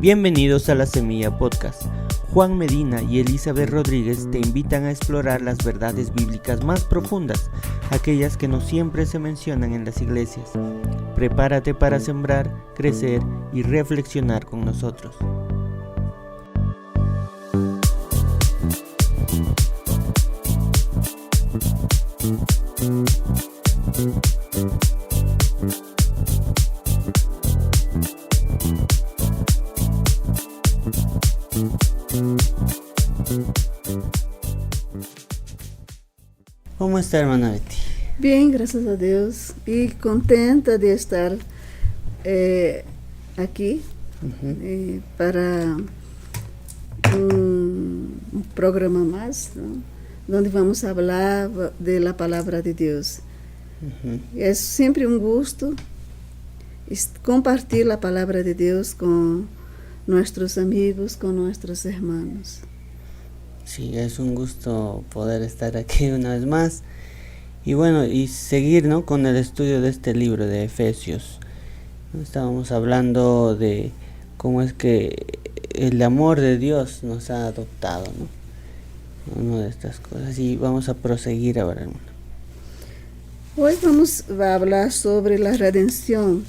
Bienvenidos a La Semilla Podcast. Juan Medina y Elizabeth Rodríguez te invitan a explorar las verdades bíblicas más profundas, aquellas que no siempre se mencionan en las iglesias. Prepárate para sembrar, crecer y reflexionar con nosotros. ¿Cómo está, hermana Betty? Bien, gracias a Dios, y contenta de estar aquí para un programa más, ¿no? Donde vamos a hablar de la palabra de Dios. Es siempre un gusto compartir la palabra de Dios con nuestros amigos, con nuestros hermanos. Sí, es un gusto poder estar aquí una vez más y bueno, y seguir, ¿no?, con el estudio de este libro de Efesios. Estábamos hablando de cómo es que el amor de Dios nos ha adoptado, ¿no? Una de estas cosas, y vamos a proseguir ahora, hermano. Hoy vamos a hablar sobre la redención.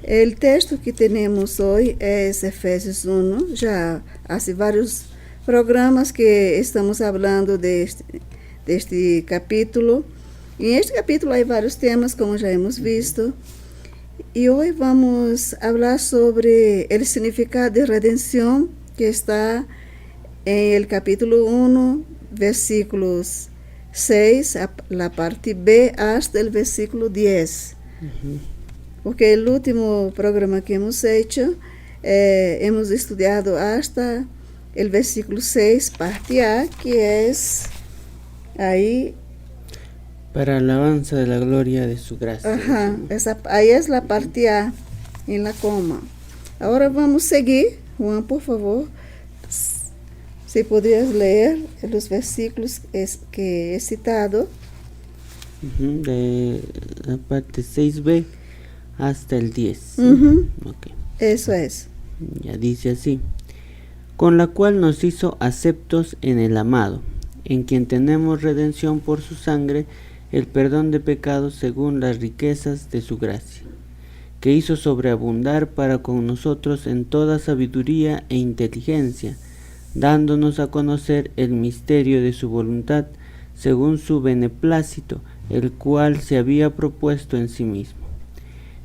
El texto que tenemos hoy es Efesios 1, ya hace varios programas que estamos hablando de este capítulo. Y en este capítulo hay varios temas, como ya hemos visto. Y hoy vamos a hablar sobre el significado de redención que está en el capítulo 1, versículos 6, la parte B, hasta el versículo 10. Porque el último programa que hemos hecho, hemos estudiado hasta el versículo 6, parte A, que es ahí. Para alabanza de la gloria de su gracia. Ahí es la parte A, en la coma. Ahora vamos a seguir. Juan, por favor, si podrías leer los versículos que he citado. De la parte 6b hasta el 10. Okay. Eso es. Ya dice así: con la cual nos hizo aceptos en el amado, en quien tenemos redención por su sangre, el perdón de pecados según las riquezas de su gracia, que hizo sobreabundar para con nosotros en toda sabiduría e inteligencia, dándonos a conocer el misterio de su voluntad, según su beneplácito, el cual se había propuesto en sí mismo,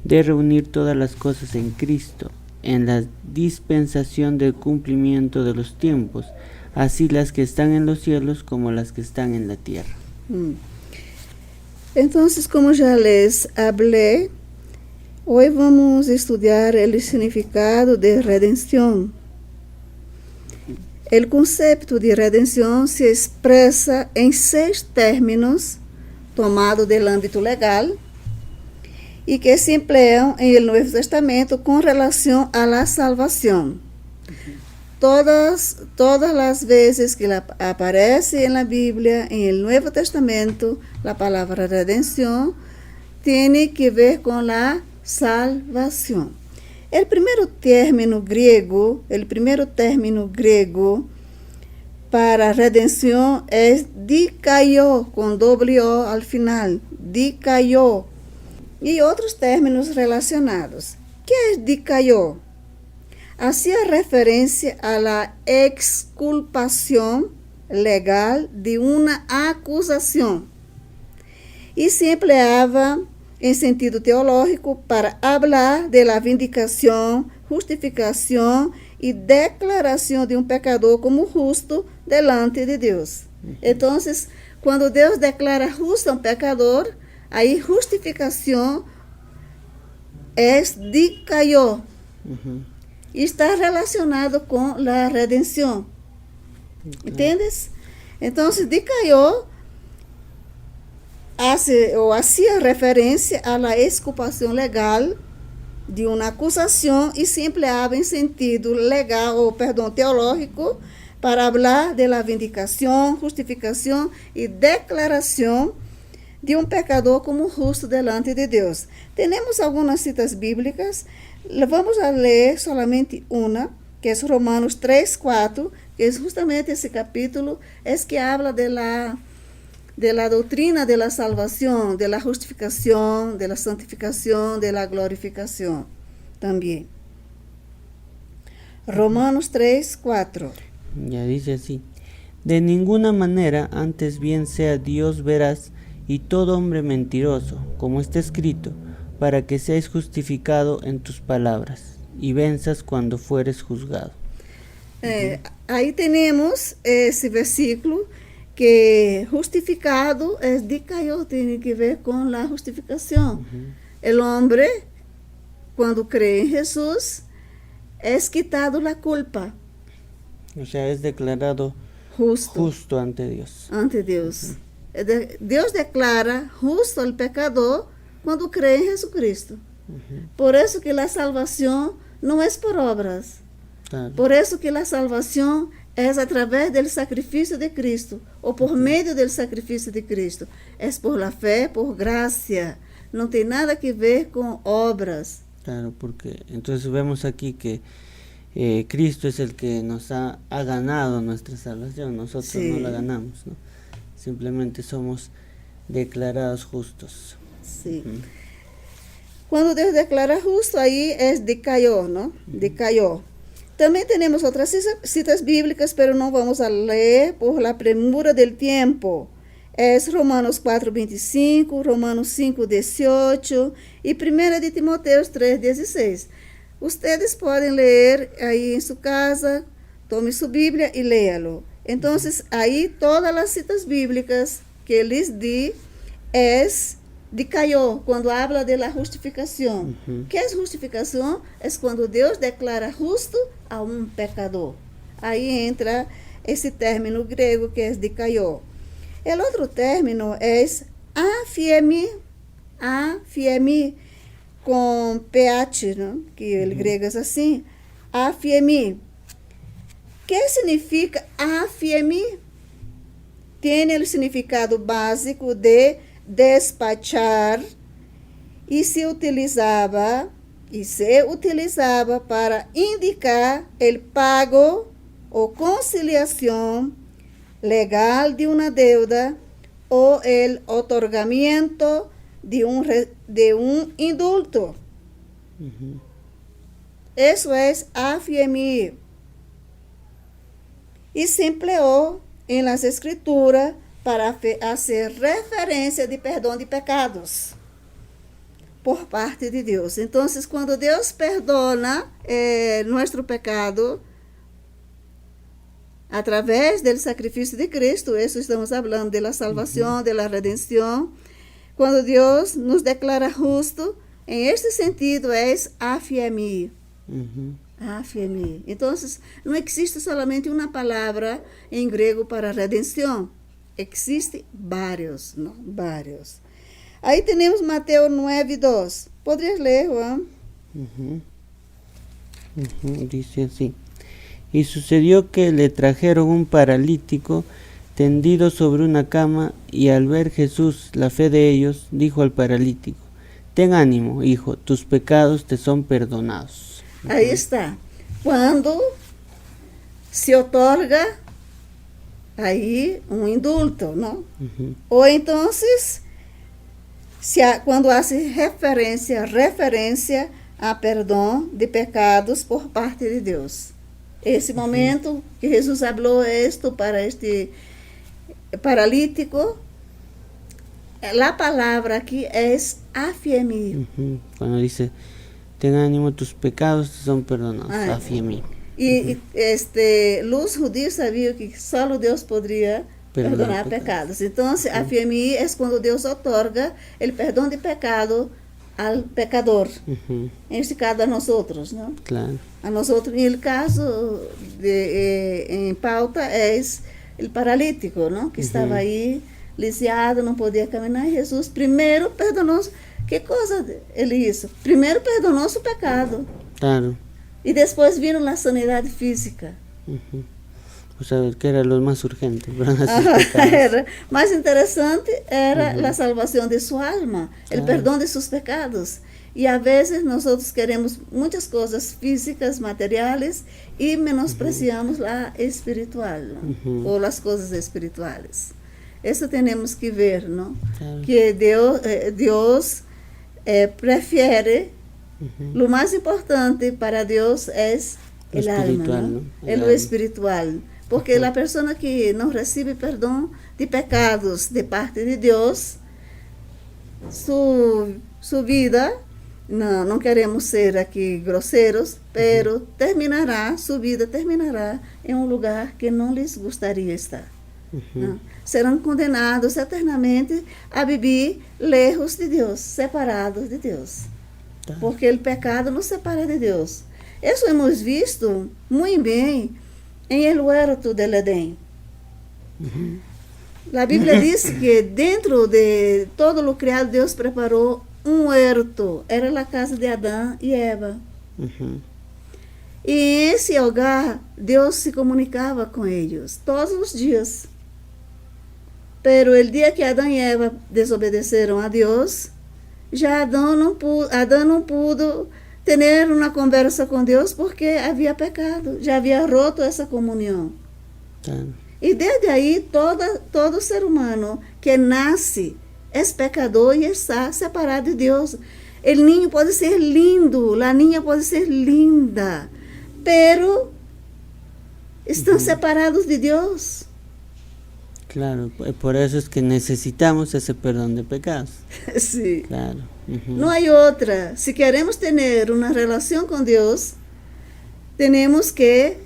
de reunir todas las cosas en Cristo, en la dispensación del cumplimiento de los tiempos, así las que están en los cielos como las que están en la tierra. Entonces, como ya les hablé, hoy vamos a estudiar el significado de redención. El concepto de redención se expresa en 6 términos tomados del ámbito legal y que se emplean en el Nuevo Testamento con relación a la salvación. Todas las veces que aparece en la Biblia, en el Nuevo Testamento, la palabra redención tiene que ver con la salvación. El primer término griego para redención es dikaio, con doble O al final, dikaio. Y otros términos relacionados. ¿Qué es dikaio? Hacía referencia a la exculpación legal de una acusación y se empleaba en sentido teológico para hablar de la vindicación, justificación y declaración de un pecador como justo delante de Dios. Entonces, cuando Dios declara justo a un pecador, ahí justificación es dikaio. Y está relacionado con la redención. ¿Entiendes? Entonces, dikaio hacía referencia a la exculpación legal de una acusación y se empleaba en sentido legal, teológico, para hablar de la vindicación, justificación y declaración de un pecador como justo delante de Dios. Tenemos algunas citas bíblicas. Vamos a leer solamente una que es Romanos 3:4, que es justamente ese capítulo, es que habla de la doctrina de la salvación, de la justificación, de la santificación, de la glorificación también. Romanos 3:4. Ya dice así: de ninguna manera, antes bien sea Dios veraz y todo hombre mentiroso, como está escrito, para que seas justificado en tus palabras y venzas cuando fueres juzgado. Ahí tenemos ese versículo que justificado es dicayó, tiene que ver con la justificación. El hombre, cuando cree en Jesús, es quitado la culpa. O sea, es declarado justo ante Dios. Ante Dios. Dios declara justo al pecador cuando cree en Jesucristo. Por eso que la salvación no es por obras. Claro. Por eso que la salvación es a través del sacrificio de Cristo, o por medio del sacrificio de Cristo. Es por la fe, por gracia. No tiene nada que ver con obras. Claro, porque entonces vemos aquí que Cristo es el que nos ha ganado nuestra salvación, nosotros Sí. no la ganamos, ¿no? Simplemente somos declarados justos. Sí. Cuando Dios declara justo, ahí es decayó, ¿no? Decayó. También tenemos otras citas bíblicas, pero no vamos a leer por la premura del tiempo. Es Romanos 4:25, Romanos 5:18 y 1 de Timoteo 3:16. Ustedes pueden leer ahí en su casa, tome su Biblia y léalo. Entonces, ahí todas las citas bíblicas que les di es decayó, cuando habla de la justificación. ¿Qué es justificación? Es cuando Dios declara justo a un pecador. Ahí entra ese término griego que es decayó. El otro término es afiemi, con ph, ¿no? Que el griego es así, afiemi. ¿Qué significa afiemi? Tiene el significado básico de despachar y se utilizaba para indicar el pago o conciliación legal de una deuda o el otorgamiento de un indulto. Eso es afiemir. Y se empleó en las escrituras para hacer referencia de perdão de pecados por parte de Dios. Entonces, cuando Dios perdona nuestro pecado a través del sacrificio de Cristo, eso estamos hablando de la salvación, de la redención. Cuando Dios nos declara justo, en este sentido es afiemir. Afiemir. Entonces, no existe solamente una palabra en griego para redención. Existe varios, ¿no? Varios. Ahí tenemos Mateo 9:2. ¿Podrías leer, Juan? Dice así: y sucedió que le trajeron un paralítico tendido sobre una cama, y al ver Jesús la fe de ellos, dijo al paralítico: ten ánimo, hijo, tus pecados te son perdonados. Ahí está. Cuando se otorga ahí un indulto, ¿no? O entonces, cuando hace referencia a perdão de pecados por parte de Deus. Esse momento que Jesus falou esto para este paralítico, la palabra aquí es afiemir. Cuando dice: ten ánimo, tus pecados te son perdonados. Afiemir. E los judíos sabiam que só Deus poderia perdonar pecados. Então, afiemir é quando Deus otorga o perdão de pecado al pecador. En este caso a nosotros, ¿no? Claro. A nosotros. Y el caso en pauta es el paralítico, ¿no? Que estaba ahí lisiado, no podía caminar. Y Jesús primero perdonó. ¿Qué cosa él hizo? Primero perdonó su pecado. Claro. Y después vino la sanidad física. O sea, que era lo más urgente. Más interesante era la salvación de su alma, el perdón de sus pecados. Y a veces nosotros queremos muchas cosas físicas, materiales, y menospreciamos la espiritual, ¿no? O las cosas espirituales. Eso tenemos que ver, ¿no? Claro. Que Dios prefiere, lo más importante para Dios es el alma, ¿no? Lo espiritual. Porque la persona que no recibe perdón de pecados de parte de Dios, su vida, no queremos ser aquí groseros, pero su vida terminará en un lugar que no les gustaría estar. ¿No? Serán condenados eternamente a vivir lejos de Dios, separados de Dios. Porque el pecado nos separa de Dios. Eso hemos visto muy bien en el huerto del Edén. La Biblia dice que dentro de todo lo creado Dios preparó un huerto. Era la casa de Adán y Eva. Y en ese hogar Dios se comunicaba con ellos todos los días. Pero el día que Adán y Eva desobedeceron a Dios, ya Adán no pudo tener una conversa con Dios porque había pecado, ya había roto esa comunión. Y desde ahí todo ser humano que nace es pecador y está separado de Dios. El niño puede ser lindo, la niña puede ser linda, pero están separados de Dios. Claro, por eso es que necesitamos ese perdón de pecados. Sí. Claro. No hay otra. Si queremos tener una relación con Dios, tenemos que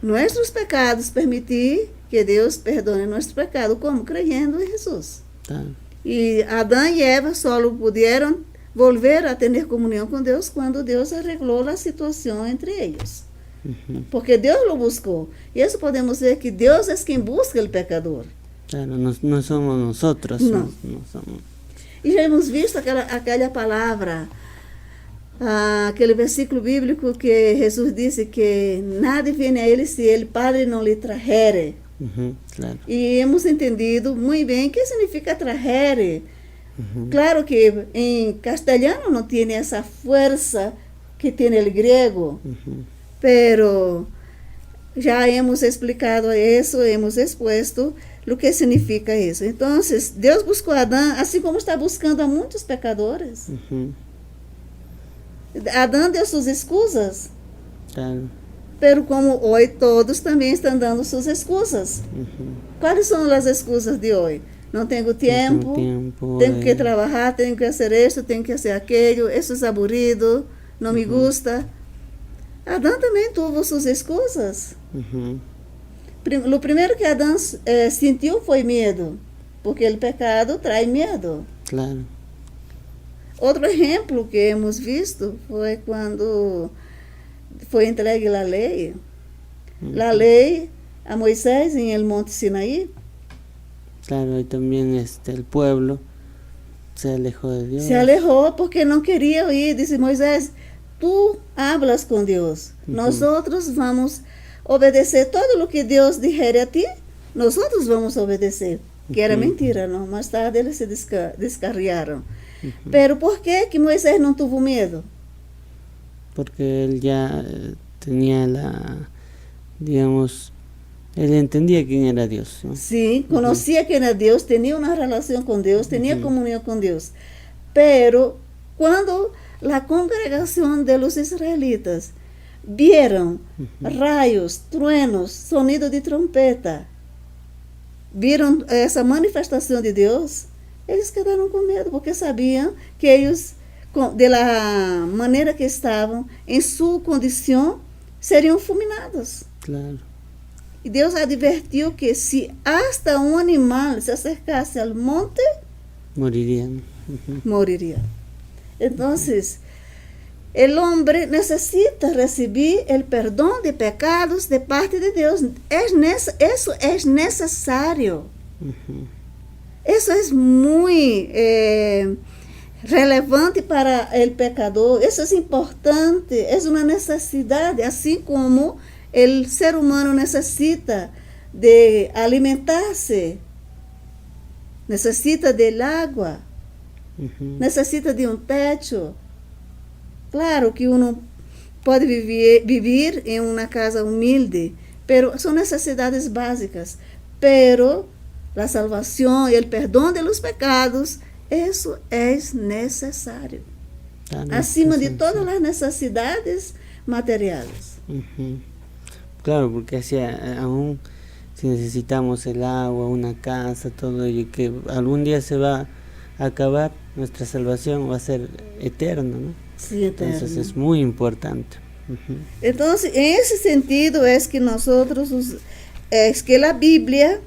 nuestros pecados permitir que Dios perdone nuestro pecado, como creyendo en Jesús. Y Adán y Eva solo pudieron volver a tener comunión con Dios cuando Dios arregló la situación entre ellos. Porque Dios lo buscó. Y eso podemos ver que Dios es quien busca el pecador. Claro, no somos nosotros. No. No somos. Y ya hemos visto aquella palabra, aquele versículo bíblico que Jesús dice que nadie viene a Él si el Padre no le trajere. Claro. Y hemos entendido muy bien qué significa trajere. Claro que en castellano no tiene esa fuerza que tiene el griego. Pero ya hemos explicado eso, hemos expuesto lo que significa eso. Entonces, Dios buscó a Adán, así como está buscando a muchos pecadores. Adán dio sus excusas. Claro. Pero como hoy todos también están dando sus excusas. ¿Cuáles son las excusas de hoy? No tengo tiempo, tengo que trabajar, tengo que hacer esto, tengo que hacer aquello, eso es aburrido, no me gusta. Adán também tuvo suas excusas. O primeiro que Adão sentiu foi medo, porque o pecado traz medo. Claro. Outro exemplo que hemos visto foi quando foi entregue a lei. A lei a Moisés em el monte Sinaí. Claro, y también el pueblo se alejó de Dios. Se alejou porque não queria oír. Disse Moisés, tú hablas con Dios. Nosotros vamos a obedecer todo lo que Dios dijere a ti. Nosotros vamos a obedecer. Que era mentira, ¿no? Más tarde eles se descarriaron. Pero ¿por qué que Moisés no tuvo miedo? Porque él ya tenía él entendía quién era Dios, ¿no? Sí, conocía quién era Dios, tenía una relación con Dios, tenía comunión con Dios. Pero cuando la congregación de los israelitas vieron rayos, truenos, sonido de trompeta, vieron esa manifestación de Dios, ellos quedaron con miedo porque sabían que ellos, de la manera que estaban, en su condición, seriam fulminados. Claro. Y Dios advirtió que si hasta un animal se acercase al monte, morirían. Moriría. Entonces, el hombre necesita recibir el perdón de pecados de parte de Dios. Eso es necesario. Eso es muy relevante para el pecador. Eso es importante. Es una necesidad, así como el ser humano necesita de alimentarse, necesita del agua. necessita de um teto. Claro que uno pode vivir em uma casa humilde, pero são necessidades básicas. Pero a salvação e o perdão de los pecados, isso é necessário. Acima de todas as necessidades materiais. Claro, porque así aún si necesitamos el agua, una casa, todo ello, que algún día se va a acabar, nuestra salvación va a ser eterna, ¿no? Sí, eterna. Entonces es muy importante. Entonces, en ese sentido es que nosotros, es que la Biblia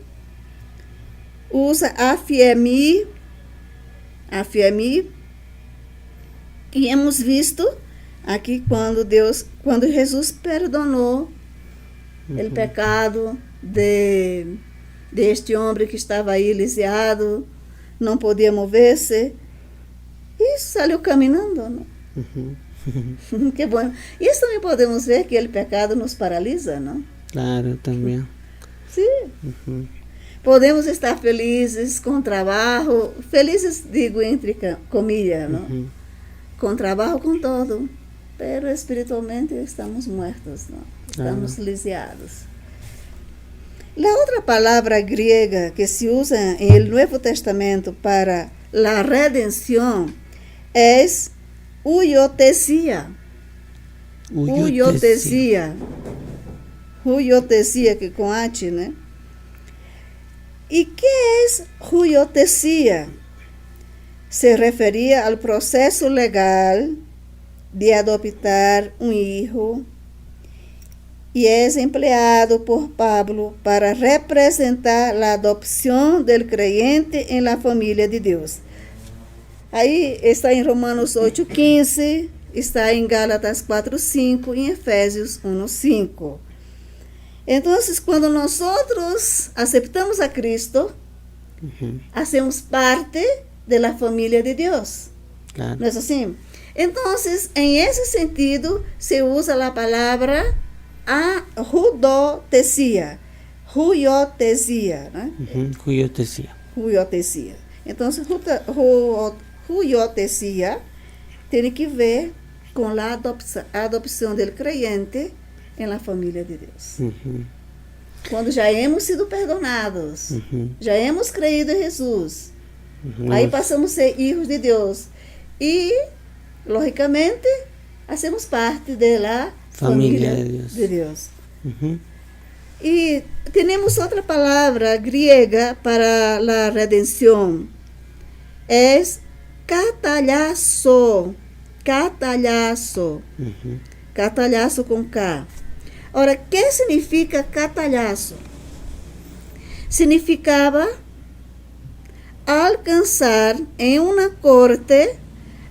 usa afia mí, y hemos visto aquí cuando Jesús perdonó el pecado de este hombre que estaba ahí lisiado, no podía moverse, y salió caminando, ¿no? Qué bueno. Y esto también podemos ver que el pecado nos paraliza, ¿no? Claro, también. Sí. Podemos estar felices con trabajo, felices digo entre comillas, ¿no? Con trabajo, con todo, pero espiritualmente estamos muertos, ¿no? Estamos lisiados. La otra palabra griega que se usa en el Nuevo Testamento para la redención es huiotesia. Huiotesia, que com H, né? E que é huiotesia? Se referia ao processo legal de adoptar um filho e é empleado por Pablo para representar a adopção do creyente em la família de Deus. Aí está em Romanos 8:15, está em Gálatas 4:5 e em Efésios 1:5. Então, quando nós aceitamos a Cristo, hacemos parte da família de Deus. Claro. Não é assim? Então, em esse sentido, se usa a palavra huiotesia. Né? Huiotesia. Então, huiotesia tem que ver com a adopção do creyente em la família de Deus. Quando já hemos sido perdonados, já hemos creído em Jesus, aí passamos a ser filhos de Deus e, logicamente, hacemos parte da família de Deus. E temos outra palavra griega para a redenção, é catalhazo. Catalhazo com K. Ora, o que significa catalhazo? Significava alcançar em uma corte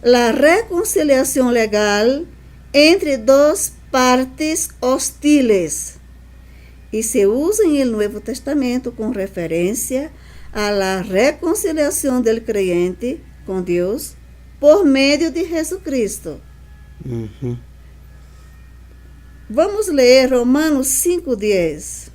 a reconciliação legal entre duas partes hostiles. E se usa em el Nuevo Testamento com referência a la reconciliação del creyente com Deus por meio de Jesucristo. Vamos ler Romanos 5:10.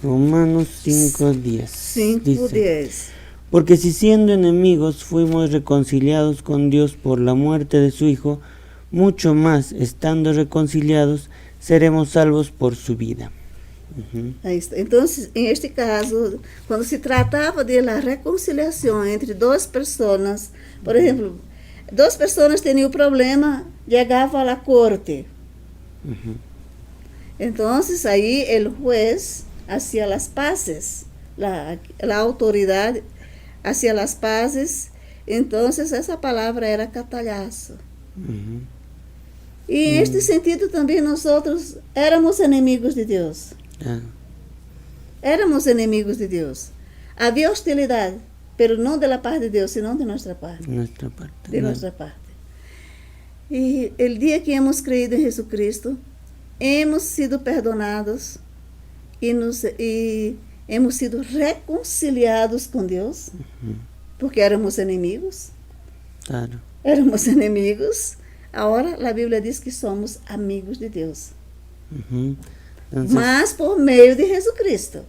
Romanos 5:10. 5:10. Porque si siendo enemigos fuimos reconciliados con Dios por la muerte de su Hijo, mucho más, estando reconciliados, seremos salvos por su vida. Aí está. Então, em este caso, quando se tratava de la reconciliação entre duas pessoas, por exemplo, duas pessoas tinham problema, chegavam à corte. Então, aí o juez hacía las paces, la autoridade hacía las paces. Então, essa palavra era catalhazo. E em este sentido também nós éramos inimigos de Deus. Éramos inimigos de Deus. Havia hostilidade, pero não da parte de Deus, senão de nossa parte. De nossa parte. E o dia que hemos creído em Jesucristo, hemos sido perdonados e hemos sido reconciliados com Deus, porque éramos inimigos. Claro. Éramos inimigos. Agora a Bíblia diz que somos amigos de Deus. Mas por meio de Jesucristo.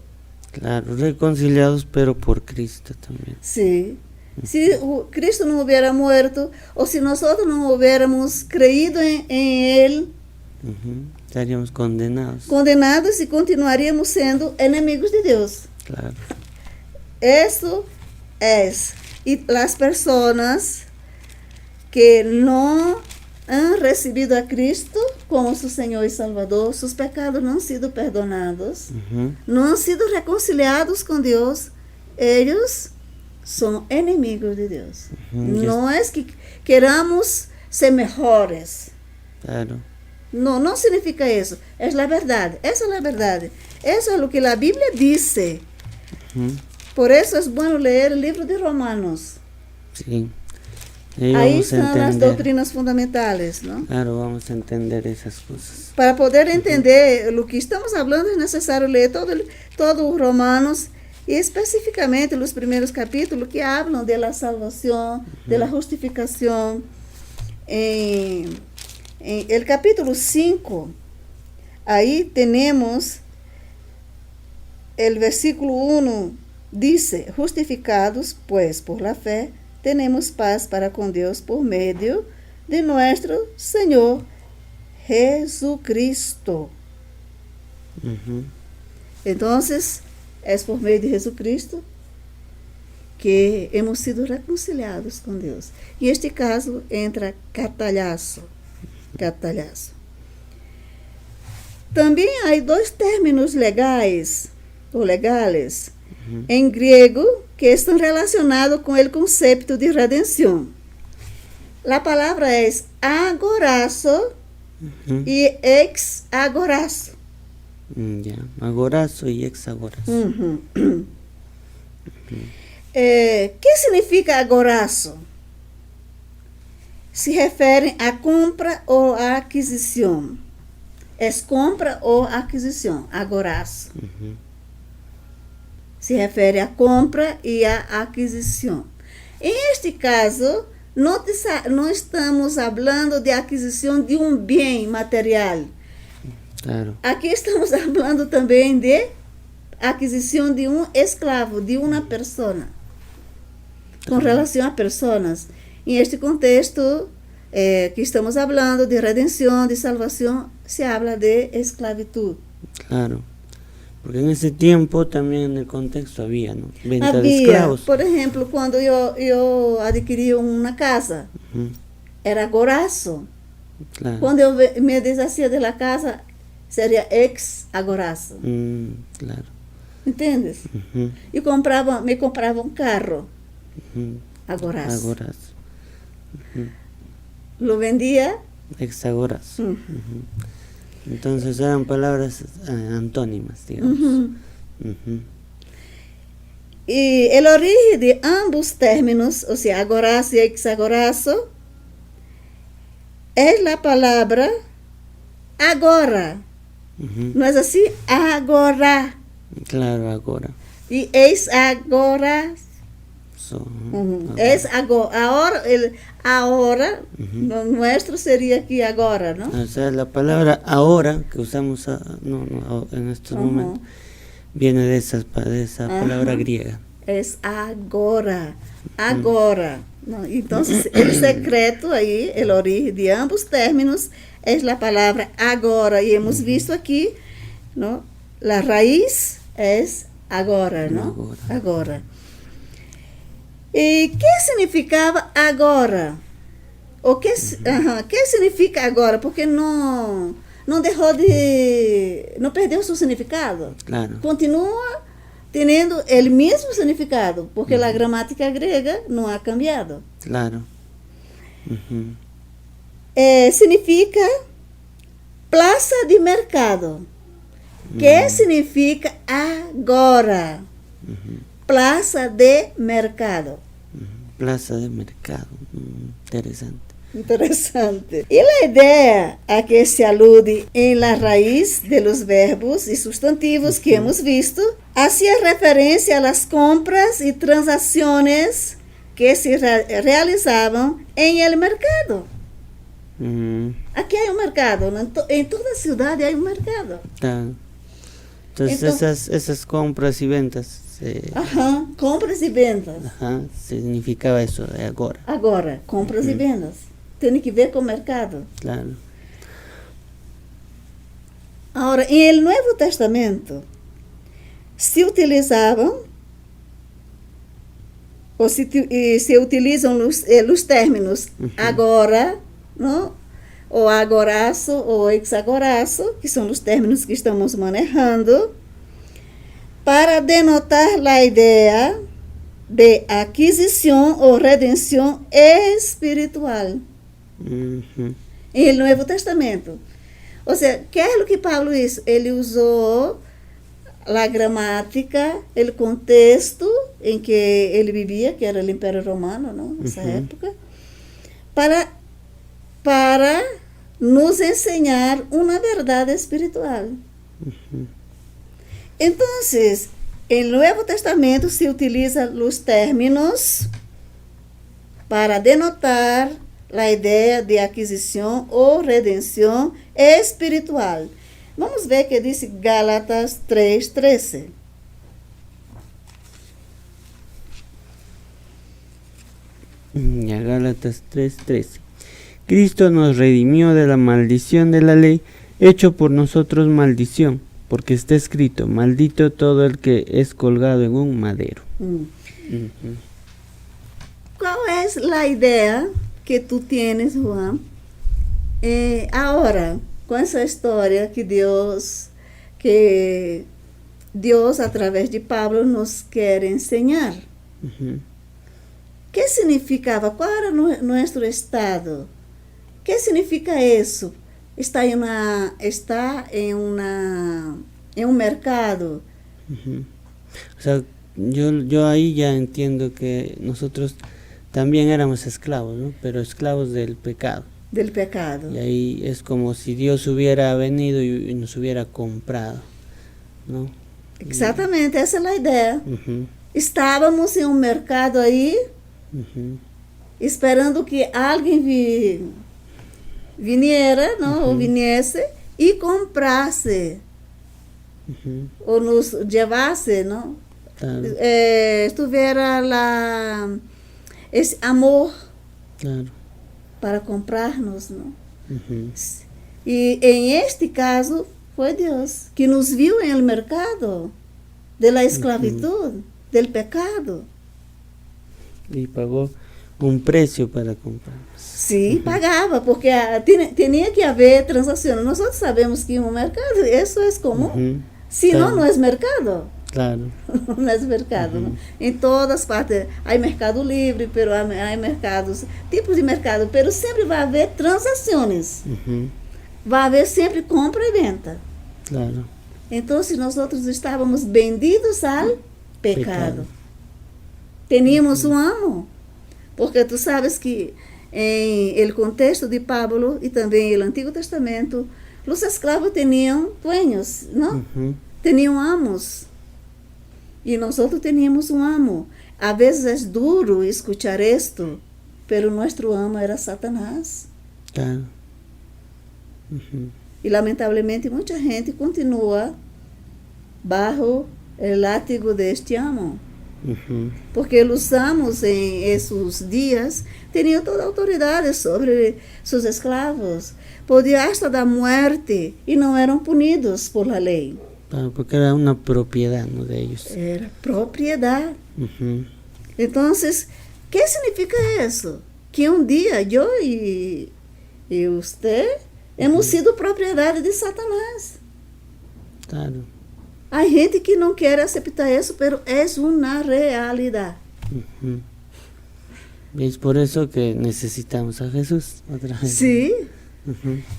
Claro, reconciliados pero por Cristo también. Sí. Si Cristo no hubiera muerto, o si nosotros no hubiéramos creído en Él, Estaríamos condenados. condenados y continuaríamos siendo enemigos de Dios. Claro. Eso es. Y las personas que no han recibido a Cristo como su Señor y Salvador, sus pecados no han sido perdonados, no han sido reconciliados con Dios, ellos son enemigos de Dios. No es que queramos ser mejores. Claro. No, no significa eso. Es la verdad. Esa es la verdad. Eso es lo que la Biblia dice. Por eso es bueno leer el libro de Romanos. Sí. Ahí están las doctrinas fundamentales, ¿no? Claro, vamos a entender esas cosas. Para poder entender lo que estamos hablando es necesario leer todo Romanos y específicamente los primeros capítulos que hablan de la salvación, de la justificación. En el capítulo 5, ahí tenemos el versículo 1, dice: justificados pues por la fe, tenemos paz para con Dios por medio de nuestro Señor Jesucristo. Entonces, es por medio de Jesucristo que hemos sido reconciliados con Dios. Y en este caso entra catalhazo. Também há dois términos legais ou legales em grego que estão relacionados com o conceito de redenção. A palavra é agorazo e ex-agorazo. Agorazo e ex-agorazo. Que significa agorazo? Se refere a compra ou a aquisição. É compra ou aquisição, agorazo. Se refere a compra e a aquisição. Em este caso, não estamos falando de aquisição de um bem material. Claro. Aqui estamos falando também de aquisição de um escravo, de uma pessoa. Com relação a pessoas. Em este contexto que estamos falando de redenção, de salvação, se habla de esclavitud. Claro. Porque en ese tiempo también en el contexto había, ¿no? Venta de esclavos. Por ejemplo, cuando yo adquirí una casa, era agorazo. Claro. Cuando yo me deshacía de la casa, sería ex-agorazo. Claro. ¿Entiendes? Y me compraba un carro, agorazo. Agorazo. Lo vendía. Ex-agorazo. Entonces eran palabras antónimas, digamos. Y el origen de ambos términos, o sea, agorazo y ex-agorazo, es la palabra agora. ¿No es así? Agora. Claro, agora. Y ex-agora. Es ahora, ahora, lo nuestro sería aquí ahora, ¿no? O sea, la palabra ahora que usamos en estos momentos viene de esa palabra griega. Es agora, ¿no? Entonces, el secreto ahí, el origen de ambos términos es la palabra agora. Y hemos visto aquí, ¿no? La raíz es agora, ¿no? Agora. E que significava agora? O que significa agora? Porque não perdeu seu significado. Claro. Continua tendo o mesmo significado, porque a gramática grega não ha cambiado. Claro. Significa plaza de mercado. Que significa agora? Plaza de mercado. Plaza de mercado. Interessante. E a ideia a que se alude em la raiz de los verbos e substantivos que hemos visto hacía referência a las compras e transações que se realizavam em el mercado. Aqui há um mercado, em toda a cidade há um mercado. Tá. Entonces esas compras y ventas, compras e vendas. Significaba eso de agora. Agora, compras e vendas. Tem que ver com o mercado. Claro. Agora, em el Nuevo Testamento, se utilizavam, ou se utilizam os términos agora, não? Ou agoraço, ou exagoraço, que são os términos que estamos manejando, para denotar a ideia de aquisição ou redenção espiritual. Em el Nuevo Testamento. Ou seja, que é o que Paulo fez? Ele usou a gramática, o contexto em que ele vivia, que era o Império Romano, não? Nessa época, para nos ensinar uma verdade espiritual. Então, em Novo Testamento se utiliza os términos para denotar a ideia de aquisição ou redenção espiritual. Vamos ver que diz Gálatas 3:13. Gálatas 3:13. Cristo nos redimió de la maldición de la ley, hecho por nosotros maldición, porque está escrito, maldito todo el que es colgado en un madero. ¿Cuál es la idea que tú tienes, Juan? Ahora, con esa historia que Dios a través de Pablo nos quiere enseñar. ¿Qué significaba? ¿Cuál era nuestro estado? ¿Qué significa eso? Está en un mercado. O sea, yo ahí ya entiendo que nosotros también éramos esclavos, ¿no? Pero esclavos del pecado. Del pecado. Y ahí es como si Dios hubiera venido y nos hubiera comprado, ¿no? Exactamente, esa es la idea. Estábamos en un mercado ahí, esperando que alguien viniera, ¿no? O viniese y comprase, o nos llevase, ¿no? Claro. Estuviera ese amor, claro, para comprarnos, ¿no? Y en este caso fue Dios que nos vio en el mercado de la esclavitud, del pecado. Y pagó un precio para comprarnos. Sí, pagaba, porque tenía que haber transacciones. Nosotros sabemos que en un mercado eso es común. Si claro. no, no es mercado. Claro. No es mercado. ¿No? En todas partes hay mercado libre, pero hay mercados, tipos de mercado, pero siempre va a haber transacciones. Va a haber siempre compra y venta. Claro. Entonces nosotros estábamos vendidos al pecado. Teníamos un amo, porque tú sabes que en el contexto de Pablo y también en el Antiguo Testamento, los esclavos tenían dueños, ¿no? Tenían amos. Y nosotros teníamos un amo. A veces es duro escuchar esto, pero nuestro amo era Satanás. Claro. Y lamentablemente mucha gente continúa bajo el látigo de este amo. Porque los amos en esos días tenían toda autoridad sobre sus esclavos. Podía hasta dar muerte y no eran punidos por la ley. Claro, porque era una propiedad, ¿no? De ellos. Era propiedad. Entonces, ¿qué significa eso? Que un día yo y usted hemos sido propiedad de Satanás. Claro. Hay gente que no quiere aceptar eso, pero es una realidad. Es por eso que necesitamos a Jesús otra vez. Sí.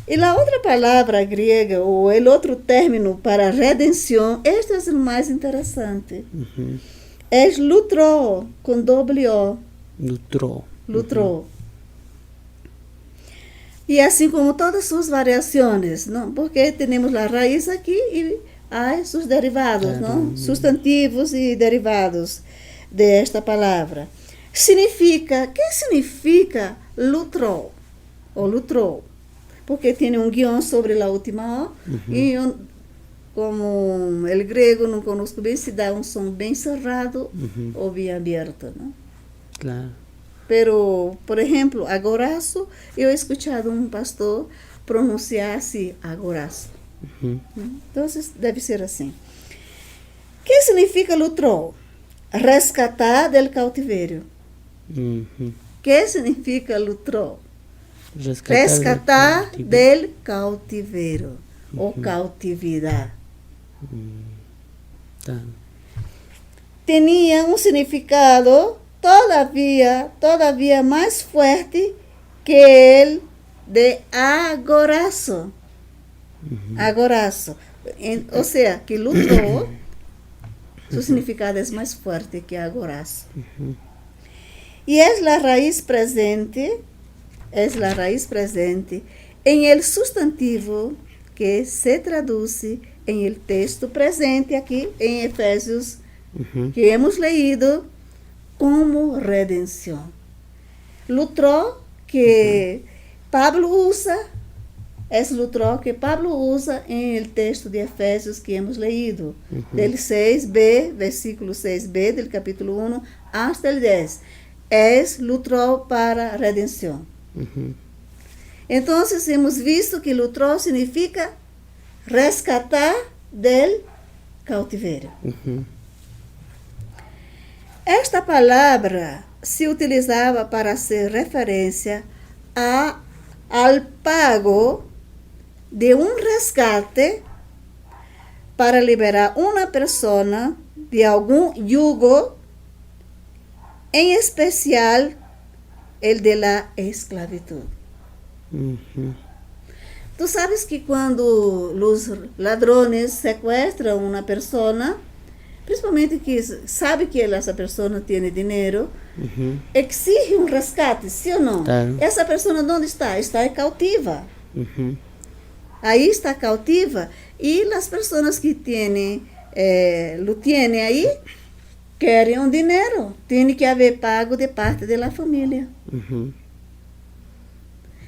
Y la otra palabra griega, o el otro término para redención, este es el más interesante. Es lutro, con doble O. Lutro. Y así como todas sus variaciones, ¿no? Porque tenemos la raíz aquí y hay sus derivados, ¿no? Sustantivos y derivados de esta palabra. ¿Qué significa lutro o lutro? Porque tiene un guión sobre la última O y como el griego, não conozco bem se dá um som bem cerrado ou bem aberto, não? Claro. Pero, por exemplo, agorazo, eu he escuchado um pastor pronunciar assim, agorazo. Então, deve ser assim. O que significa lutró? Rescatar del cautiverio. ¿Qué significa lutró? Rescatar del cautiverio o cautividad. Tenía un significado todavía más fuerte que el de agorazo. Agorazo. O sea, que lutró, su significado es más fuerte que agorazo. Y es la raíz presente en el sustantivo que se traduce en el texto presente aquí en Efesios, que hemos leído, como redención. Lutró que Pablo usa, es lutró que Pablo usa en el texto de Efesios que hemos leído, del 6b, versículo 6b del capítulo 1 hasta el 10. Es lutró para redención. Entonces hemos visto que lutró significa rescatar del cautiverio. Esta palavra se utilizava para hacer referência al pago de um resgate para liberar uma pessoa de algum yugo, em especial el de la esclavitud. Tu sabes que quando os ladrones sequestram uma pessoa, principalmente que sabe que essa pessoa tem dinheiro, exige um resgate, sim ou não? Claro. Essa pessoa onde está? Está cautiva. Aí está cautiva e as pessoas que lo têm aí querem um dinheiro. Tem que haver pago de parte da família.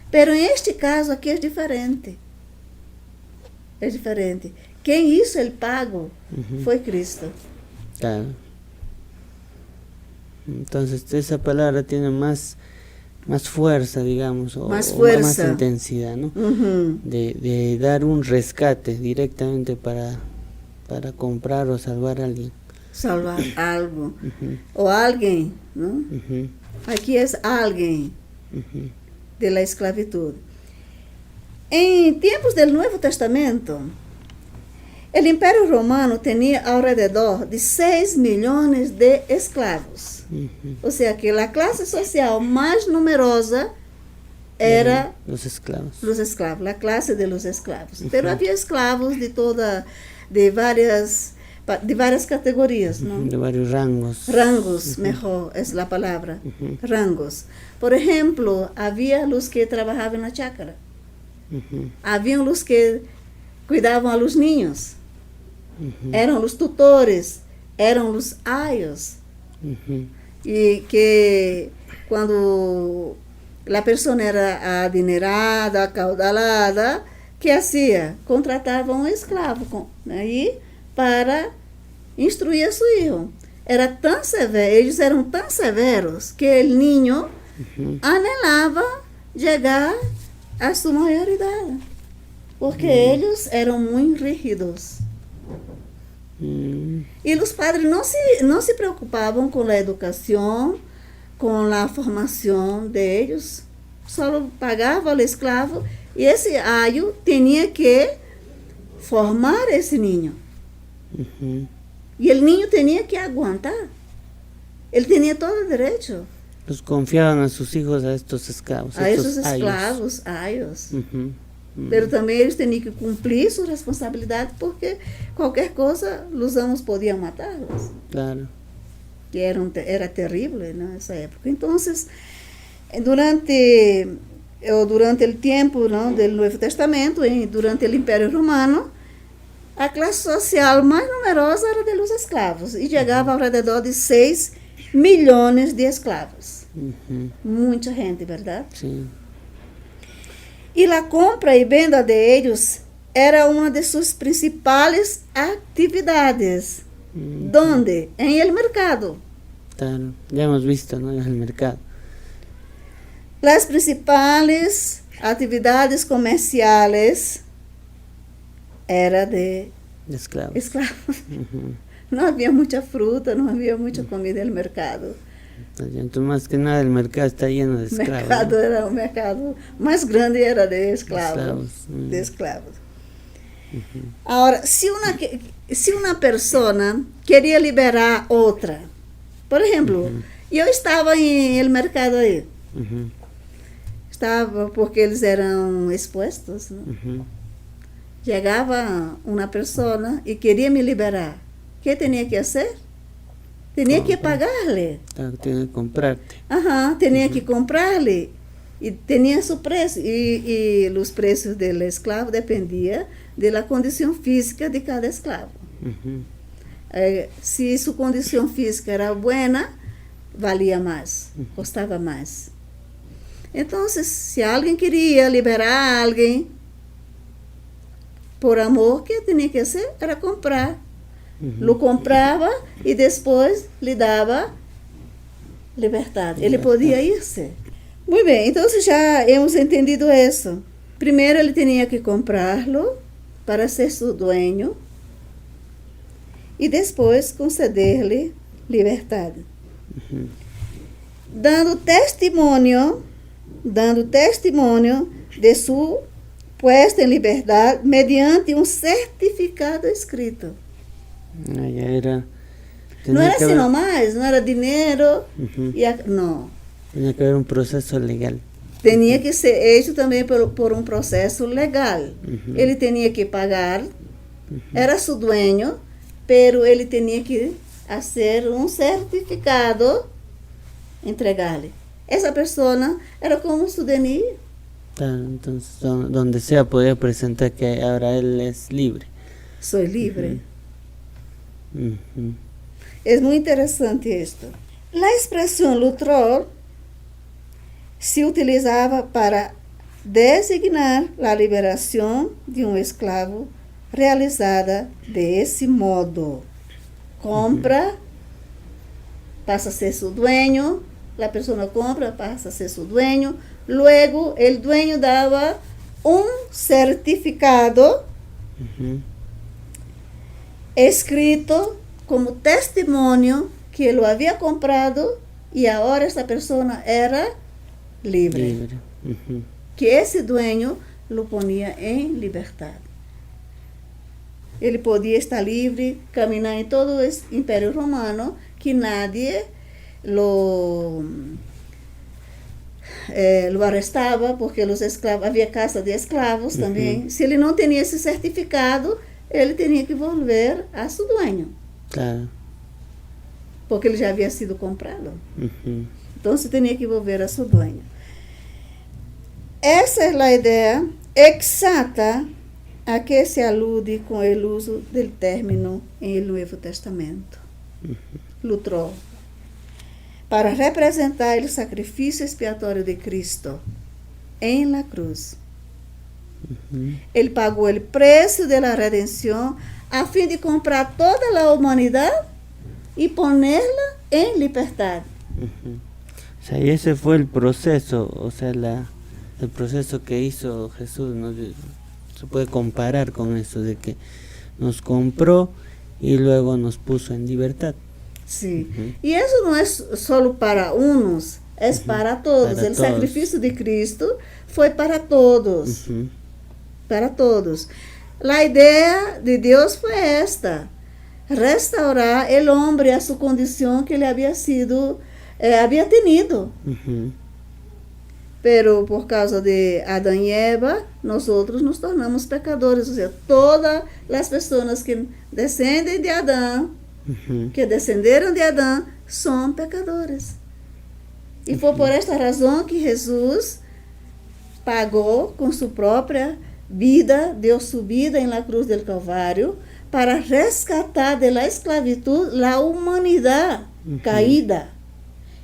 Pero em este caso aqui é diferente. É diferente. Quem hizo el pago foi Cristo. Claro. Entonces esa palabra tiene más fuerza, digamos, o más intensidad, ¿no? De dar un rescate directamente para comprar o salvar a alguien. Salvar algo. O alguien, ¿no? Aquí es alguien de la esclavitud. En tiempos del Nuevo Testamento, el Imperio Romano tenía alrededor de 6 millones de esclavos. O sea que la clase social más numerosa era los esclavos, la clase de los esclavos. Pero había esclavos de varias categorías, ¿no? De varios rangos. Rangos, mejor es la palabra. Rangos. Por ejemplo, había los que trabajaban en la chácara. Habían los que cuidaban a los niños. Eran los tutores, eran los ayos. Y que cuando la persona era adinerada, acaudalada, ¿qué hacía? Contrataba un esclavo ahí para instruir a su hijo. Era tan severo, ellos eran tan severos que el niño anhelaba llegar a su mayoridad, porque ellos eran muy rígidos. Y los padres no se preocupaban con la educación, con la formación de ellos. Solo pagaba al esclavo y ese ayo tenía que formar ese niño. Y el niño tenía que aguantar. Él tenía todo el derecho. Los confiaban a sus hijos, a estos esclavos. A esos esclavos, ayos. Pero também eles tinham que cumprir sua responsabilidade, porque qualquer coisa os amos podiam matá-los. Claro. Que era terrível nessa época. Então, durante o tempo, não, do Novo Testamento, durante o Império Romano, a classe social mais numerosa era dos escravos e chegava ao redor de 6 milhões de escravos. Muita gente, verdade? Sim. E a compra e venda de eles era una de sus principales actividades. ¿Dónde? En el mercado. Claro, ya hemos visto, ¿no? En el mercado. Las principales actividades comerciales era de Esclavos. esclavos. Ujú. No había mucha fruta, no había mucha comida en el mercado. Entonces, más que nada, el mercado está lleno de El esclavos. mercado ¿no? era un mercado más grande, era de esclavos. Esclavos, De esclavos. Ahora, si una persona quería liberar otra, por ejemplo, yo estaba en el mercado ahí, Ujú, estaba porque eles eram expuestos, ¿no? ujú. Llegaba una persona y quería me liberar. ¿Qué tenía que hacer? Tenía que Comprar. pagarle. Claro, tiene que comprarte. Ajá, tenía que comprarle. Y tenía su precio. Y los precios del esclavo dependían de la condición física de cada esclavo. Ujú. Si su condición física era buena, valía más, costaba más. Entonces, si alguien quería liberar a alguien por amor, ¿qué tenía que hacer? Era comprar. Ujú. Lo compraba y después le daba libertad. Ele podia irse. Muy bien, entonces ya hemos entendido eso. Primero ele tenía que comprarlo para ser su dueño y después concederle libertad. Dando testimonio de su puesta en libertad mediante un certificado escrito. Ah, ya era. No era que así haber- nomás, no era dinero. Ujú. No. Tenía que haber un proceso legal. Tenía que ser hecho também por um processo legal. Uhum. Ele tinha que pagar, era seu dueño, pero ele tinha que fazer um certificado, entregar-lhe. Essa pessoa era como su DNI. Claro, entonces, donde sea podía presentar que ahora él es libre. Sou livre. Ujú. É muito interessante isto. A expressão lutrol se utilizava para designar a liberação de um escravo realizada desse modo. Compra, passa a ser seu dueño, a pessoa compra, passa a ser seu dueño, luego o dueño dava um certificado Ujú. escrito como testemunho que ele havia comprado e agora essa pessoa era livre. Libre. Ujú. Que esse dueño lo ponia em liberdade. Ele podia estar livre, caminhar em todo o Império Romano, que nadie lo arrestava, porque os escravos, havia caça de escravos também. Se ele não tinha esse certificado, ele tinha que volver a seu dueño, Claro. porque ele já havia sido comprado. Ujú. Então, se tinha que volver a seu dueño. Essa é a ideia exata a que se alude com o uso do término em el Nuevo Testamento. Lutró. Para representar o sacrifício expiatório de Cristo em la cruz. Ele pagou o preço da redenção a fim de comprar toda a humanidade e ponerla em liberdade. Ujú. O sea, y ese fue el proceso, o sea, el proceso que hizo Jesús, ¿no? Se puede comparar con eso, de que nos compró y luego nos puso en libertad. Sim. E isso não é só para uns, é para todos. Para O todos. sacrifício de Cristo foi para todos. Ujú. Para todos. A ideia de Deus foi esta: restaurar o homem a sua condição que ele havia sido, havia tenido. Ujú. Pero por causa de Adão e Eva, nós outros nos tornamos pecadores. Ou seja, todas as pessoas que descendem de Adão, Ujú. que descenderam de Adão, são pecadores. E foi por esta razão que Jesus pagou com sua própria vida, deu sua vida em la cruz del Calvário, para rescatar de la esclavitud la humanidade caída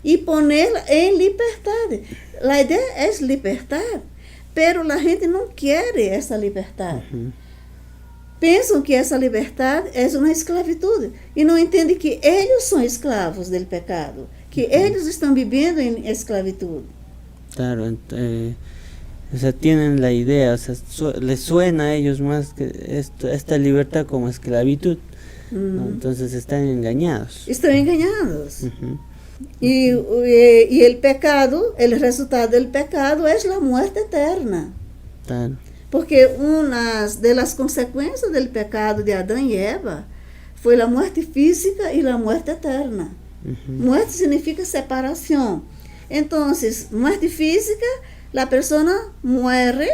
e ponerla em liberdade. A ideia é libertar, pero a gente não quer essa liberdade. pensam que essa liberdade é uma esclavitud e não entendem que eles são escravos do pecado, que eles estão vivendo em esclavitud. Claro, o sea, tienen la idea, o sea, les suena a ellos más que esta libertad como esclavitud, ¿no? Entonces están engañados. Estão engañados. Ujú. Y el pecado, el resultado del pecado es la muerte eterna. Claro. Porque uma das consequências do pecado de Adão e Eva foi a morte física e a morte eterna. Muerte significa separação. Então, muerte física, a pessoa muere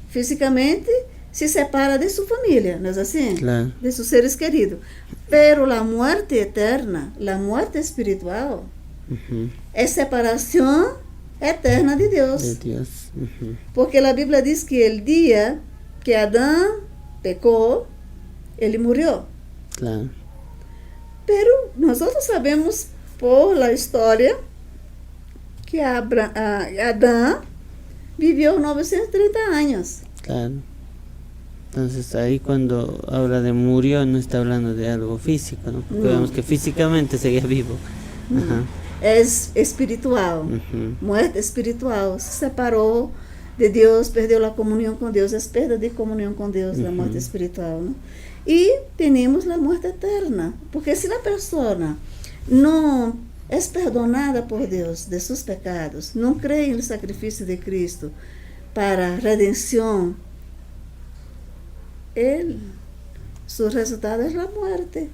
físicamente, se separa de sua família, não é assim? Claro. De seus seres queridos. Pero a muerte eterna, a muerte espiritual, é separação eterna de Deus. De Dios. Porque a Bíblia diz que o dia que Adão pecou, ele morreu. Claro. Pero nós sabemos por la história que Adão viveu 930 anos. Claro. Entonces ahí cuando habla de murió no está hablando de algo físico, ¿no? Porque vemos que físicamente seguía vivo. Ajá. É espiritual, muerte espiritual, se separou de Deus, perdeu a comunhão com Deus, é perda de comunhão com Deus, a morte espiritual, né? E temos a morte eterna, porque se a pessoa não é perdonada por Deus de seus pecados, não crê no sacrifício de Cristo para a redenção, seu resultado é a morte.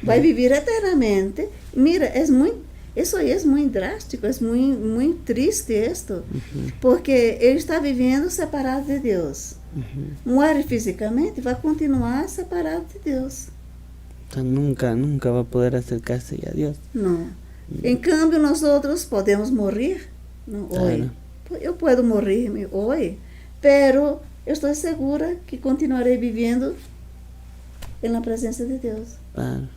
Vai viver eternamente. Mira, isso aí é muito drástico, é muito triste isto, porque ele está vivendo separado de Deus. Morre fisicamente, vai continuar separado de Deus. O sea, nunca va a poder acercarse a Dios. Não. Em cambio, nós outros podemos morrer hoje. Eu posso morrer hoje, pero eu estou segura que continuarei vivendo na presença de Deus. Claro.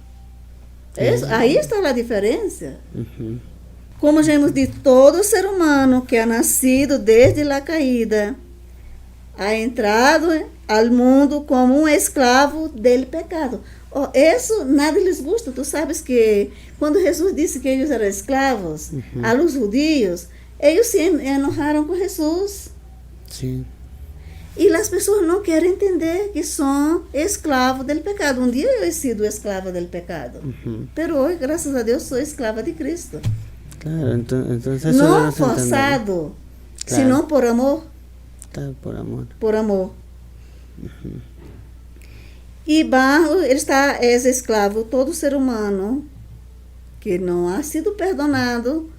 Aí está a diferença. Como já hemos dito, todo ser humano que ha nascido desde a caída ha entrado ao mundo como um escravo del pecado. Isso nada lhes gusta. Tu sabes que quando Jesus disse que eles eram escravos a los judíos, eles se enojaram com Jesus. Sim. E as pessoas não querem entender que são escravos do pecado. Um dia eu he sido esclava do pecado, mas hoje, graças a Deus, sou esclava de Cristo. Claro, entonces eso não forçado, claro, senão por amor. Claro, por amor. Por amor. E barro, ele é escravo, todo ser humano que não ha sido perdonado,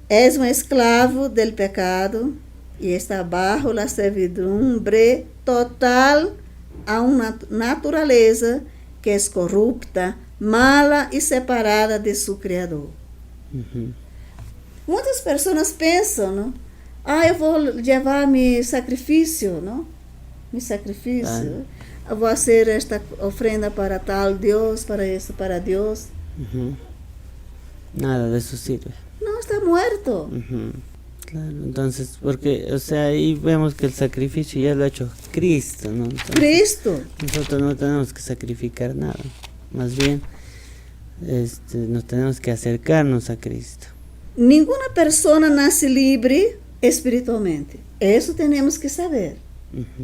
é um escravo do pecado. E está bajo la servidumbre total a uma natureza que é corrupta, mala e separada de seu Criador. Muitas pessoas pensam, não? Eu vou levar meu sacrifício, não? Meu sacrifício. Eu vou fazer esta ofrenda para tal Deus, para isso, para Deus. Nada de eso sirve. Não, está muerto. Claro, entonces, porque, o sea, ahí vemos que el sacrificio ya lo ha hecho Cristo, ¿no? Entonces, Cristo. Nosotros no tenemos que sacrificar nada, más bien, nos tenemos que acercarnos a Cristo. Nenhuma pessoa nasce livre espiritualmente. Isso temos que saber.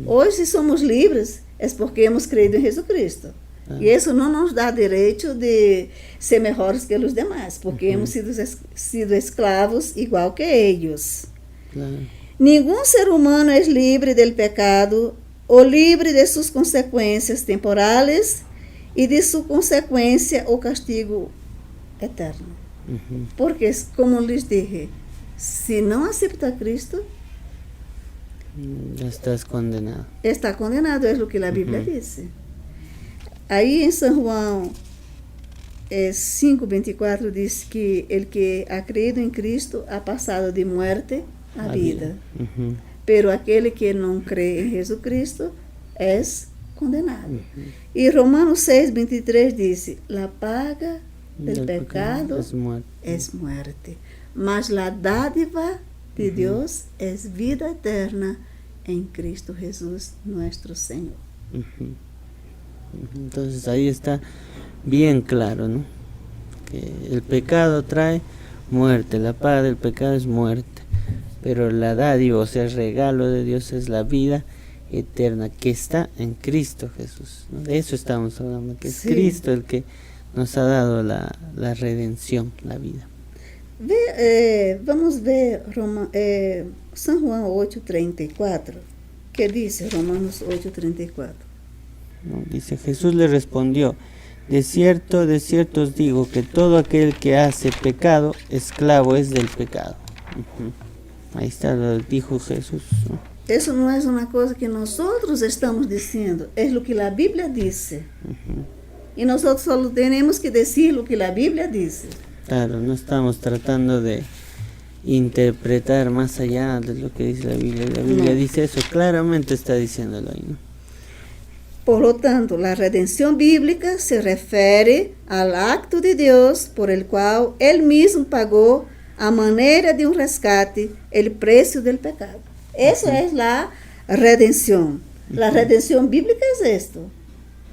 Hoje, se somos livres, é porque hemos creído em Jesucristo. E isso não nos dá direito de ser melhores que os demais, porque hemos sido escravos igual que eles. Claro. Nenhum ser humano é livre do pecado ou livre de suas consequências temporais e de sua consequência o castigo eterno. Porque, como lhes dije, se não aceita Cristo, ya estás condenado. Está condenado, é o que a Bíblia diz. Aí em São João 5:24 diz que el que ha creído em Cristo ha passado de muerte a vida. Pero aquele que não crê em Jesucristo é condenado. E Romanos 6:23 diz: la paga del pecado es muerte, mas la dádiva de Deus es vida eterna em Cristo Jesus, nosso Senhor. Ujú. Entonces ahí está bien claro, ¿no? Que el pecado trae muerte, la paga del pecado es muerte, pero la dádiva, o sea, el regalo de Dios es la vida eterna que está en Cristo Jesús, ¿no? De eso estamos hablando, que es Sí. Cristo el que nos ha dado la redención, la vida. Vamos ver San Juan 8:34. ¿Qué dice Romanos 8:34? ¿No? Dice, Jesús le respondió, de cierto os digo que todo aquel que hace pecado, esclavo es del pecado. Ujú. Ahí está, lo dijo Jesús, ¿no? Eso no es una cosa que nosotros estamos diciendo, es lo que la Biblia dice. Ujú. Y nosotros solo tenemos que decir lo que la Biblia dice. Claro, no estamos tratando de interpretar más allá de lo que dice la Biblia. La Biblia No. dice eso, claramente está diciéndolo ahí, ¿no? Por lo tanto, la redención bíblica se refiere al acto de Dios por el cual Él mismo pagó a manera de un rescate el precio del pecado. Eso es la redención. La redención bíblica es esto,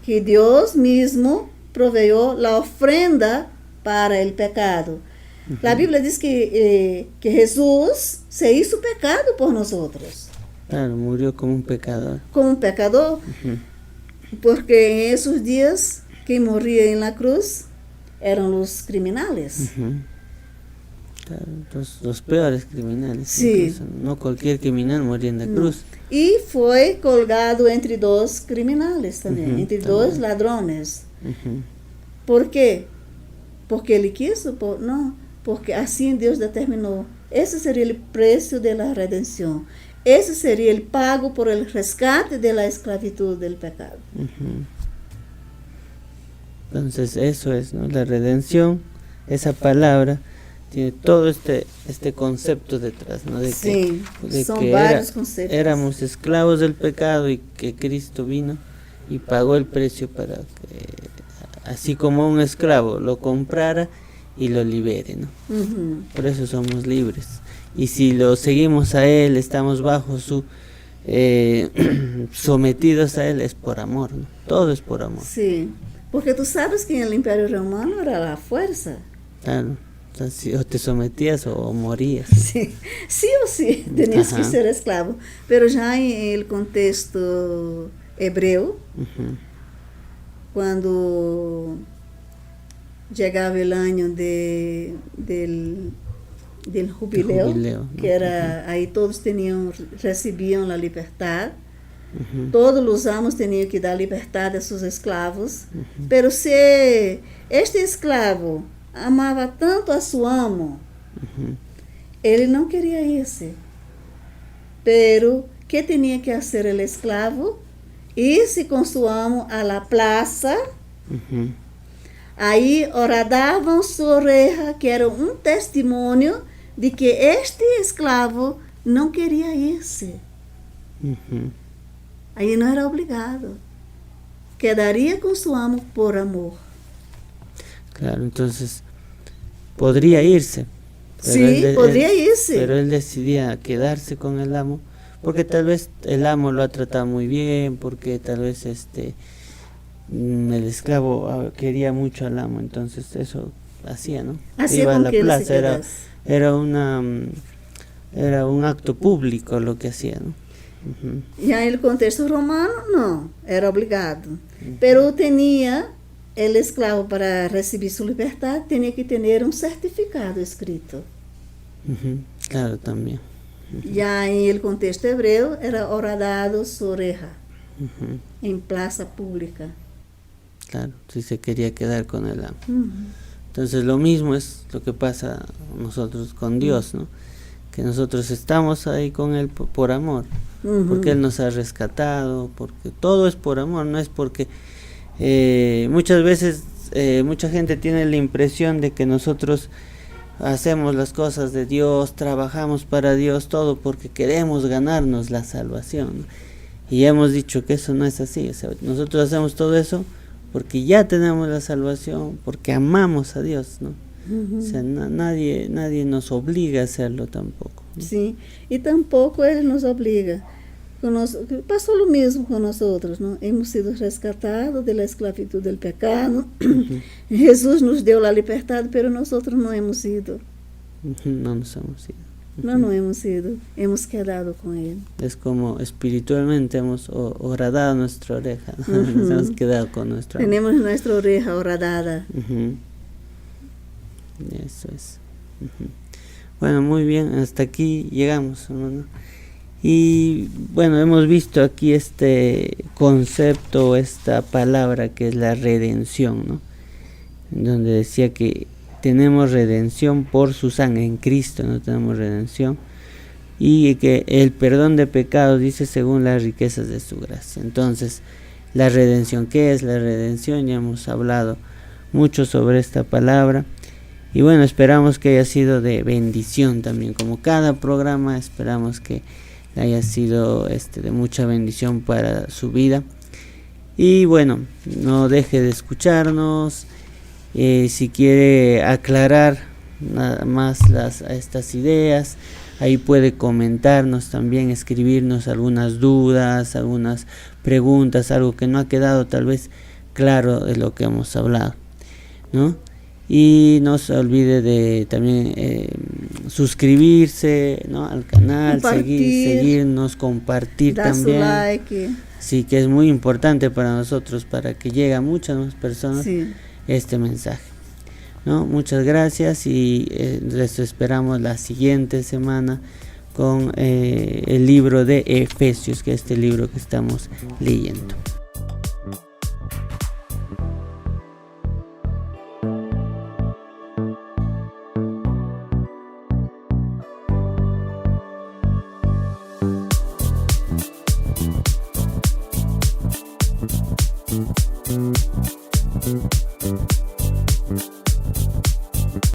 que Dios mismo proveyó la ofrenda para el pecado. La Biblia dice que Jesús se hizo pecado por nosotros, Claro, murió como un pecador. como un pecador, Ujú. porque en esos días quien moría en la cruz eran los criminales. Ujú. Claro, los peores criminales. Sí. Incluso, no cualquier criminal moría en la cruz. Y fue colgado entre dos criminales también, Ujú, entre también. dos ladrones. Ujú. ¿Por qué? Porque Él quiso, no, porque así Dios determinó. Ese sería el precio de la redención. Ese sería el pago por el rescate de la esclavitud del pecado. Ujú. Entonces eso es, ¿no? La redención, esa palabra tiene todo este concepto detrás, ¿no? De Sí, de son que varios conceptos. éramos esclavos del pecado y que Cristo vino y pagó el precio para que, así como un esclavo, lo comprara y lo libere, ¿no? Ujú. Por eso somos libres. Y si lo seguimos a Él, estamos bajo su sometidos a Él, es por amor, ¿no? Todo es por amor. Sí, porque tú sabes que en el Imperio Romano era la fuerza. Claro. O sea, si o te sometías o morías. Sí, sí o sí, tenías que Ajá. ser esclavo. Pero ya en el contexto hebreo, Ujú. cuando llegaba el año del jubileo, Jubileo, ¿no? que era ahí todos recibían la libertad. Ujú. Todos los amos tenían que dar libertad a sus esclavos. Pero si este esclavo amaba tanto a su amo, Ujú. ele não queria irse. Pero, ¿qué tenía que hacer el esclavo? Irse con su amo a la plaza. Ujú. Ahí horadaban su oreja, que era un testimonio de que este esclavo no quería irse. Ujú. Ahí no era obligado. Quedaría con su amo por amor. Claro, entonces podría irse. Pero Sí, podría irse. Pero él decidía quedarse con el amo, porque tal vez el amo lo ha tratado muy bien, porque tal vez el esclavo quería mucho al amo, entonces eso hacía, ¿no? Hacía Iba a con la que él se plaza, quedase. era un acto público lo que hacía, ¿no? Ujú. Ya en el contexto romano, no, era obligado. Pero tenía, el esclavo para recibir su libertad, tenía que tener un certificado escrito. Ujú. Claro, también. Ya en el contexto hebreo, era horadado su oreja Ujú. en plaza pública. Claro, si se quería quedar con el amo. Ujú. Entonces lo mismo es lo que pasa nosotros con Dios, ¿no? Que nosotros estamos ahí con Él por amor, Ujú. porque Él nos ha rescatado, porque todo es por amor, no es porque muchas veces mucha gente tiene la impresión de que nosotros hacemos las cosas de Dios, trabajamos para Dios, todo porque queremos ganarnos la salvación, ¿no? Y ya hemos dicho que eso no es así, o sea, nosotros hacemos todo eso porque ya tenemos la salvación, porque amamos a Dios, ¿no? Ujú. O sea, nadie nos obliga a hacerlo tampoco, ¿no? Sí, y tampoco Él nos obliga. pasó lo mismo con nosotros, ¿no? Hemos sido rescatados de la esclavitud del pecado. Jesús nos dio la libertad, pero nosotros no hemos ido. No nos hemos ido. No hemos ido, hemos quedado con Él. Es como espiritualmente hemos horadado nuestra oreja, ¿no? Nos hemos quedado con nuestra oreja. Tenemos nuestra oreja horadada. Eso es. Bueno, muy bien, hasta aquí llegamos, hermano. Y bueno, hemos visto aquí este concepto, esta palabra que es la redención, ¿no? Donde decía que tenemos redención por su sangre, en Cristo no tenemos redención, y que el perdón de pecados dice según las riquezas de su gracia. Entonces, la redención, ¿qué es la redención? Ya hemos hablado mucho sobre esta palabra, y bueno, esperamos que haya sido de bendición también, como cada programa, esperamos que haya sido de mucha bendición para su vida. Y bueno, no deje de escucharnos. Si quiere aclarar nada más estas ideas, ahí puede comentarnos también, escribirnos algunas dudas, algunas preguntas, algo que no ha quedado tal vez claro de lo que hemos hablado, ¿no? Y no se olvide de también suscribirse, ¿no?, al canal, seguirnos, compartir también. Su like. Sí, que es muy importante para nosotros, para que llegue a muchas más personas. Sí. Este mensaje, ¿no? Muchas gracias y les esperamos la siguiente semana con el libro de Efesios, que es este libro que estamos leyendo.